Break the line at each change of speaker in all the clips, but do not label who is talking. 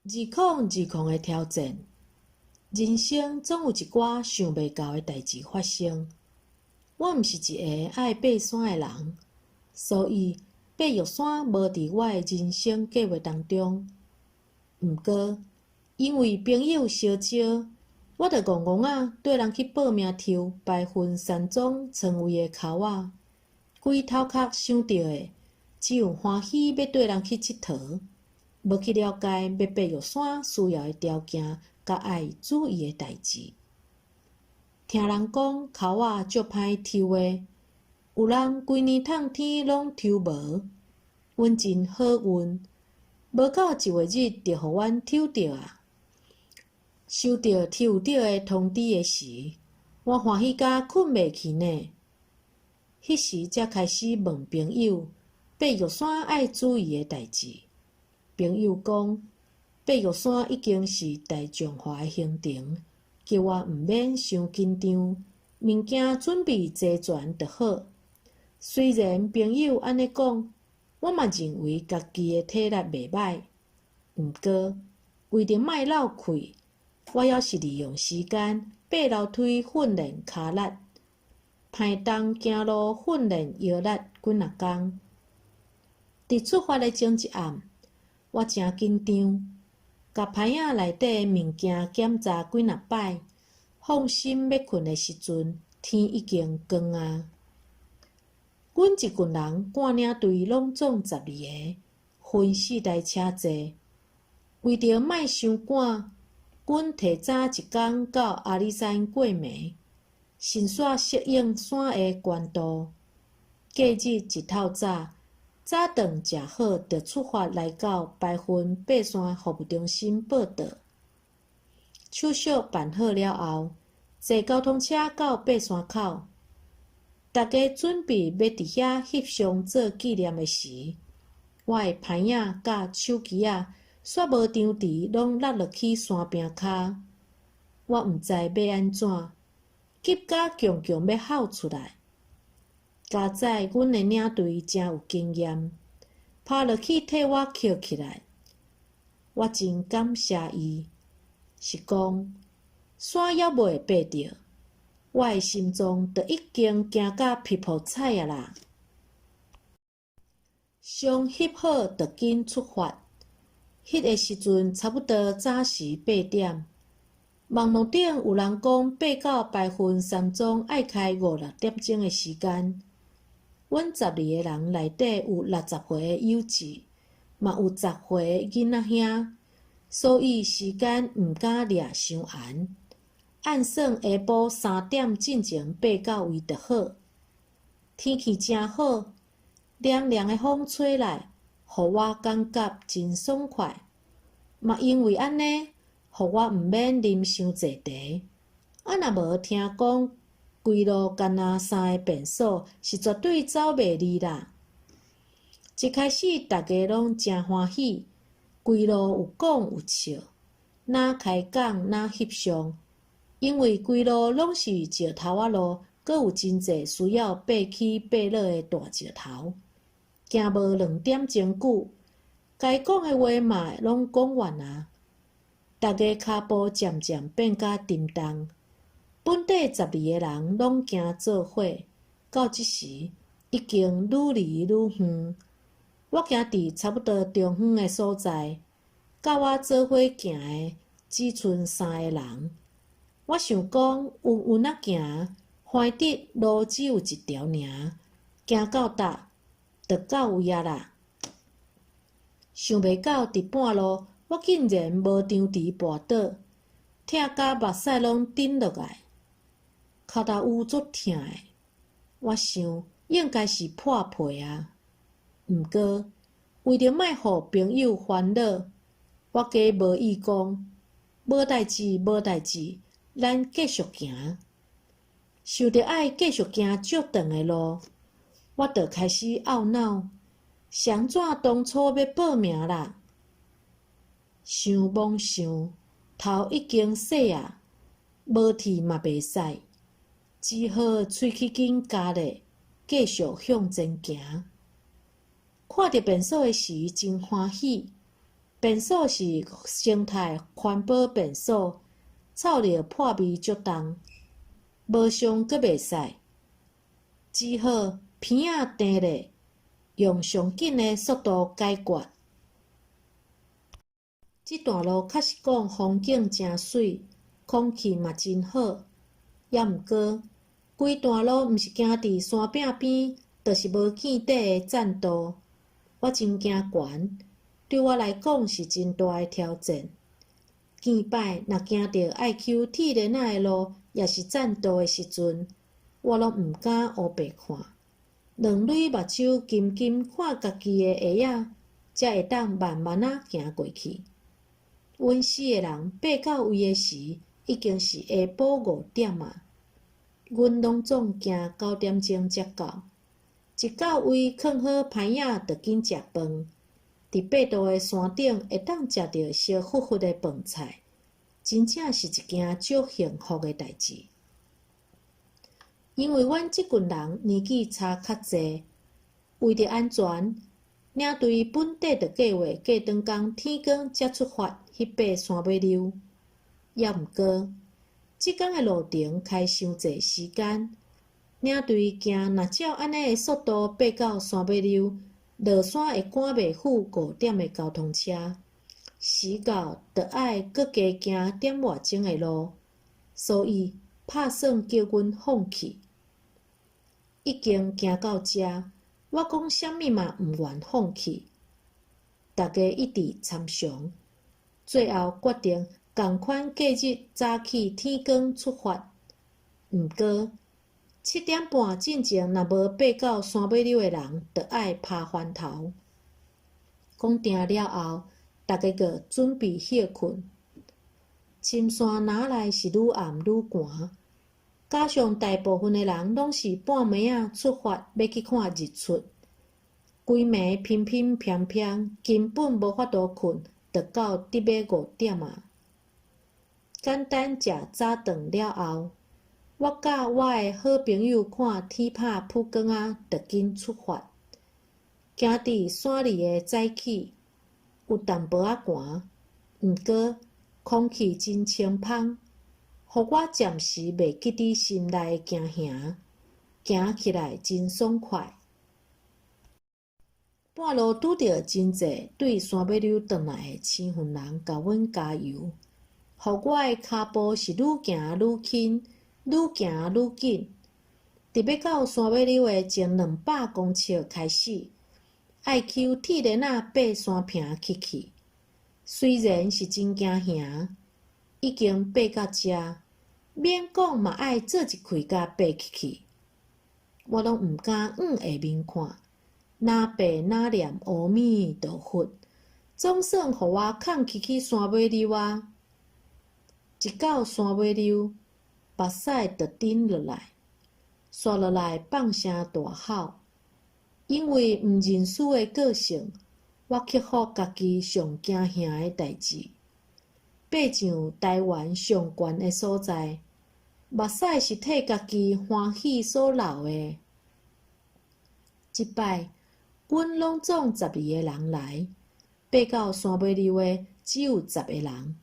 2020的挑战，人生总有一寡想袂到的代志发生。我毋是一个爱爬山的人，所以爬玉山无伫我的人生计划当中。毋过，因为朋友相招，我着戆戆仔缀人去报名抽白云山庄床位的脚仔。规头壳想到的，只有欢喜要缀人去佚佗。无去了解要爬玉山需要的条件，甲爱注意的代志。听人讲脚仔足歹抽的，有人规年透天拢抽无。阮真好运，无到1月日就互阮抽到啊！收到抽到的通知的时，我欢喜甲困袂去呢。迄时才开始问朋友爬玉山爱注意的代志。朋友讲，爬玉山已经是大众化的行程，叫我毋免伤紧张，物件准备齐全就好。虽然朋友安尼讲，我嘛认为家己的体力袂歹，毋过为着莫落气，我还是利用时间爬楼梯训练骹力，歹动行路训练腰力几若工。伫出发的前一暗，我真紧张，甲牌仔内底物件检查几若摆，放心要困的时阵，天已经光啊。阮一群人半领队拢总12个，分4台车坐。为着莫伤赶，阮提早1工到阿里山过暝，先煞适应山的悬度。隔日一透早顿食好，就出发来到白云爬山服务中心报到。手续办好了后，坐交通车到爬山口。大家准备要伫遐翕相做纪念的时，我的牌仔甲手机仔煞无张持，拢落落去山壁骹。我毋知要安怎，急甲强强要吼出来。加载阮的领队真有经验，爬落去替我捡起来。我真感谢伊，是讲山还未爬着，我的心脏就已经惊甲皮肤彩啊啦！相翕好就紧出发。迄个时阵差不多早时8点。网络顶有人讲爬到白云山庄爱开5、6点钟的时间。阮12个人内底有60岁的幼稚，嘛有10岁的囡仔兄，所以时间毋敢掠伤严。按算下晡3点进前爬到位就好。天气真好，凉凉的风吹来，互我感觉真爽快。嘛因为安尼，互我毋免啉伤济茶。若无听讲，规路干那3个便所，是绝对走袂离啦。一开始大家拢真欢喜，规路有讲有笑，哪开讲哪翕相。因为规路拢是石头仔路，阁有真济需要爬起爬落的大石头，行无2点钟久，该讲的话嘛拢讲完啊。大家骹步渐渐变甲沉重。本地12个人拢行做伙，到即时已经愈离愈远。我行伫差不多中远的所在，甲我做伙行的只剩3个人。我想讲，稳稳仔行，反正路只有一条尔，行到达就到位啊啦。想袂到伫半路，我竟然无张持跋倒，疼甲目屎拢顶落来。骹头有足疼的，我想应该是破皮啊。毋过为着莫互朋友烦恼，我加无意讲，无代志，无代志，咱继续行。想着爱继续行足长的路，我就开始懊恼，谁怎当初要报名啦？想罔想，头已经洗啊，无剃嘛袂使。只好喙齿紧加咧，继续向前行。看着便所的时，真欢喜。便所是生态环保便所，臭着破味足重，无上阁袂使。只好鼻仔定咧，用上紧的速度解决。即段路确实讲风景真水，空气嘛真好。也毋过，规段路毋是行伫山壁边，就是无见底的栈道。我真惊悬，对我来讲是真大的挑战。见摆若行着爱求铁链仔的路，也是栈道的时阵，我拢毋敢乌白看，两蕊目睭紧紧看家己的鞋仔，才会当慢慢仔行过去。阮四个人爬到位的时，已经是下晡5点啊。阮拢总行9点钟才到。一到位囥好盘仔，就紧食饭。伫爬道的山顶会当食到烧乎乎的饭菜，真正是一件足幸福的代志。因为阮即群人年纪差较济，为着安全，领队本底就计划过长工天光才出发去爬山尾溜。也毋过，即工的路程开伤济时间，领队惊若照安尼的速度爬到山尾溜，落山会赶袂赴5点的交通车，时到就爱搁加行点外钟的路，所以拍算叫阮放弃。已经行到遮，我讲啥物嘛毋愿放弃，大家一直参详，最后决定同款隔日早起天光出发。毋过7点半进前若无爬到山尾溜的人，就爱拍翻头。讲定了后，大家个准备歇困。深山哪来是愈暗愈寒？加上大部分的人拢是半暝仔出发要去看日出，规暝乒乒乓乓，根本无法度困，就到得尾5点啊。简单食早顿了后，我甲我的好朋友看天拍曝光啊，就紧出发。行伫山里的早起，有淡薄仔寒，毋过空气真清芳，互我暂时袂记伫心内的惊吓，行起来真爽快。半路拄着真济对山尾溜转来的青云人，甲阮加油，互我的骹步是愈行愈轻，愈行愈紧。伫要到山尾溜的前200公尺开始，爱求铁链仔爬山坪起去。虽然是真惊吓，已经爬到遮，免讲嘛爱做一开甲爬起去。我拢毋敢往下面看，哪爬哪念阿弥陀佛，总算互我扛起去山尾溜啊！一到山尾溜，目屎就滴落来，刷落来放声大吼。因为毋认输的个性，我克服家己上惊吓的代志，爬上台湾上悬的所在，目屎是替家己欢喜所流的。即摆，阮拢总12个人来，爬到山尾溜的只有10个人。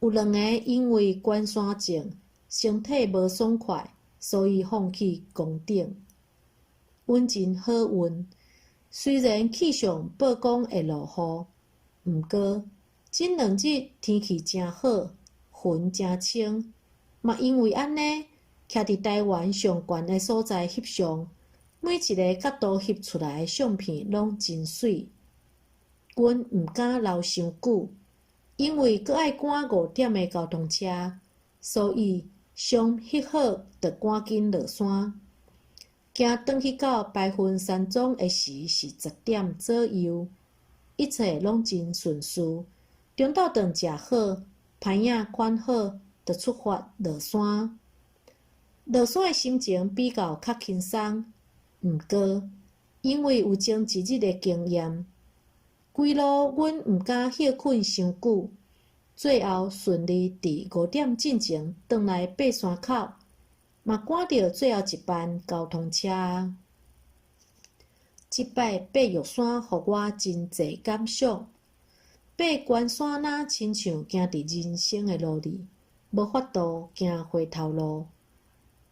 有2个因为关山症，身体无爽快，所以放弃攻顶。阮真好运，虽然气象报讲会落雨，毋过这2日天气真好，云真清，嘛因为安尼，徛伫台湾上悬的所在翕相，每一个角度翕出来的相片拢真水。阮毋敢留伤久，因为阁爱赶5点的交通车，所以相翕好就赶紧落山。行转去到白云山庄的时是10点左右，一切拢真顺遂。中昼顿食好，盘仔款好，就出发落山。落山的心情比较较轻松，毋过因为有前一日的经验，规路阮毋敢歇困伤久，最后顺利伫5点进前转来爬山口。嘛赶到最后一班交通车。即摆爬玉山，互我真侪感想。爬悬山若亲像行伫人生的路里，无法度行回头路。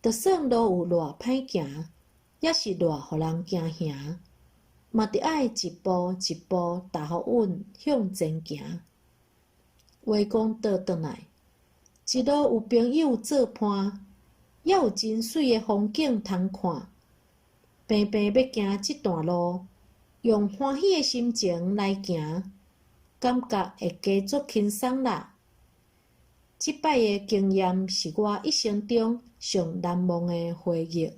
就算路有偌歹行，也是偌互人惊吓，嘛得爱一步一步踏互稳向前行。话讲倒转来，一路有朋友做伴，也有真水的风景通看。平平要行即段路，用欢喜的心情来行，感觉会加足轻松啦。即摆的经验是我一生中上难忘的回忆。